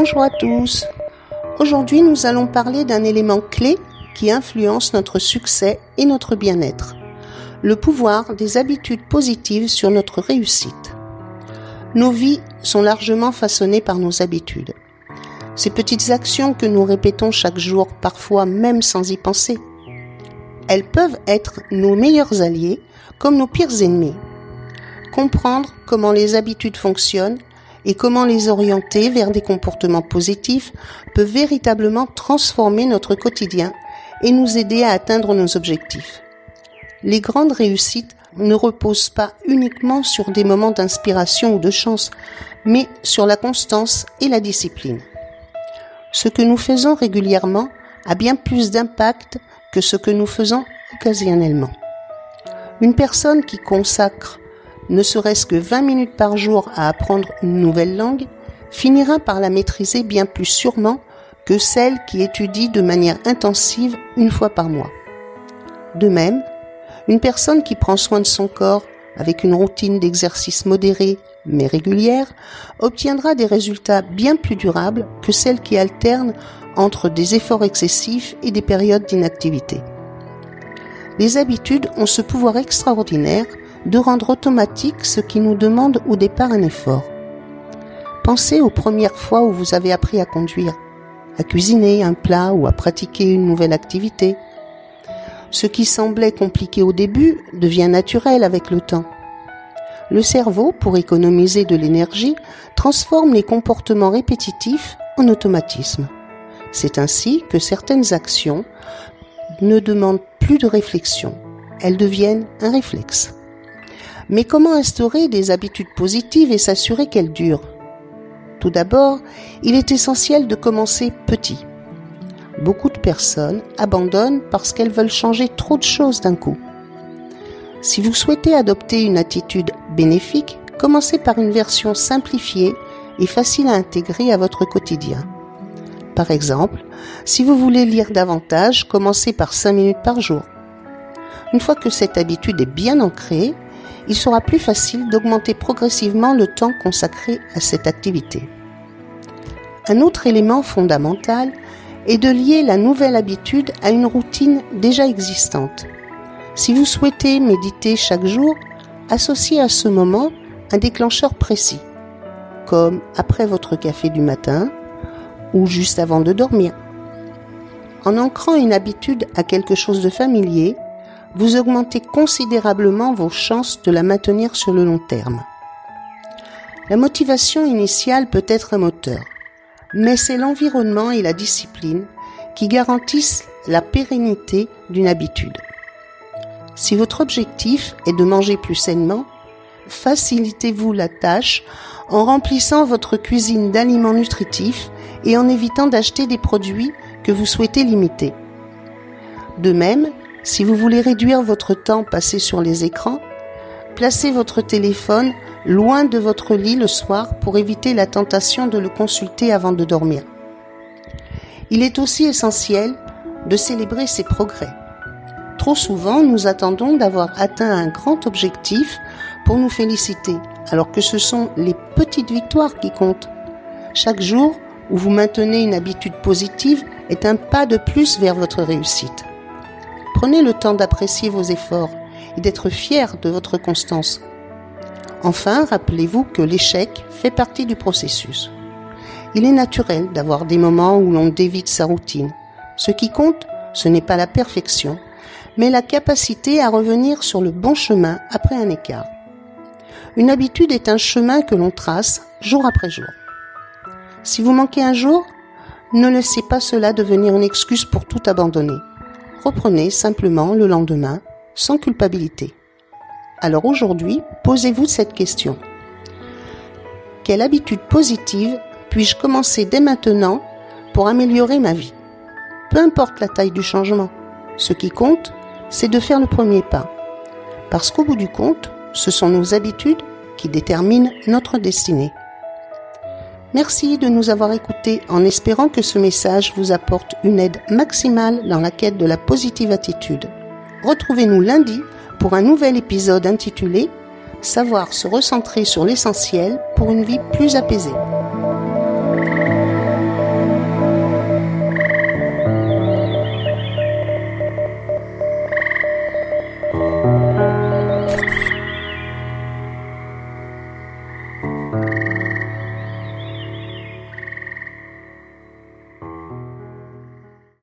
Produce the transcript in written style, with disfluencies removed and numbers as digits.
Bonjour à tous. Aujourd'hui, nous allons parler d'un élément clé qui influence notre succès et notre bien-être. Le pouvoir des habitudes positives sur notre réussite. Nos vies sont largement façonnées par nos habitudes. Ces petites actions que nous répétons chaque jour, parfois même sans y penser. Elles peuvent être nos meilleurs alliés comme nos pires ennemis. Comprendre comment les habitudes fonctionnent et comment les orienter vers des comportements positifs peut véritablement transformer notre quotidien et nous aider à atteindre nos objectifs. Les grandes réussites ne reposent pas uniquement sur des moments d'inspiration ou de chance, mais sur la constance et la discipline. Ce que nous faisons régulièrement a bien plus d'impact que ce que nous faisons occasionnellement. Une personne qui consacre ne serait-ce que 20 minutes par jour à apprendre une nouvelle langue, finira par la maîtriser bien plus sûrement que celle qui étudie de manière intensive une fois par mois. De même, une personne qui prend soin de son corps avec une routine d'exercice modérée mais régulière obtiendra des résultats bien plus durables que celle qui alterne entre des efforts excessifs et des périodes d'inactivité. Les habitudes ont ce pouvoir extraordinaire de rendre automatique ce qui nous demande au départ un effort. Pensez aux premières fois où vous avez appris à conduire, à cuisiner un plat ou à pratiquer une nouvelle activité. Ce qui semblait compliqué au début devient naturel avec le temps. Le cerveau, pour économiser de l'énergie, transforme les comportements répétitifs en automatisme. C'est ainsi que certaines actions ne demandent plus de réflexion. Elles deviennent un réflexe. Mais comment instaurer des habitudes positives et s'assurer qu'elles durent ? Tout d'abord, il est essentiel de commencer petit. Beaucoup de personnes abandonnent parce qu'elles veulent changer trop de choses d'un coup. Si vous souhaitez adopter une attitude bénéfique, commencez par une version simplifiée et facile à intégrer à votre quotidien. Par exemple, si vous voulez lire davantage, commencez par 5 minutes par jour. Une fois que cette habitude est bien ancrée, il sera plus facile d'augmenter progressivement le temps consacré à cette activité. Un autre élément fondamental est de lier la nouvelle habitude à une routine déjà existante. Si vous souhaitez méditer chaque jour, associez à ce moment un déclencheur précis, comme après votre café du matin ou juste avant de dormir. En ancrant une habitude à quelque chose de familier, vous augmentez considérablement vos chances de la maintenir sur le long terme. La motivation initiale peut être un moteur, mais c'est l'environnement et la discipline qui garantissent la pérennité d'une habitude. Si votre objectif est de manger plus sainement, facilitez-vous la tâche en remplissant votre cuisine d'aliments nutritifs et en évitant d'acheter des produits que vous souhaitez limiter. De même, si vous voulez réduire votre temps passé sur les écrans, placez votre téléphone loin de votre lit le soir pour éviter la tentation de le consulter avant de dormir. Il est aussi essentiel de célébrer ses progrès. Trop souvent, nous attendons d'avoir atteint un grand objectif pour nous féliciter, alors que ce sont les petites victoires qui comptent. Chaque jour où vous maintenez une habitude positive est un pas de plus vers votre réussite. Prenez le temps d'apprécier vos efforts et d'être fier de votre constance. Enfin, rappelez-vous que l'échec fait partie du processus. Il est naturel d'avoir des moments où l'on dévie sa routine. Ce qui compte, ce n'est pas la perfection, mais la capacité à revenir sur le bon chemin après un écart. Une habitude est un chemin que l'on trace jour après jour. Si vous manquez un jour, ne laissez pas cela devenir une excuse pour tout abandonner. Reprenez simplement le lendemain, sans culpabilité. Alors aujourd'hui, posez-vous cette question. Quelle habitude positive puis-je commencer dès maintenant pour améliorer ma vie ? Peu importe la taille du changement, ce qui compte, c'est de faire le premier pas. Parce qu'au bout du compte, ce sont nos habitudes qui déterminent notre destinée. Merci de nous avoir écoutés en espérant que ce message vous apporte une aide maximale dans la quête de la positive attitude. Retrouvez-nous lundi pour un nouvel épisode intitulé « Savoir se recentrer sur l'essentiel pour une vie plus apaisée ».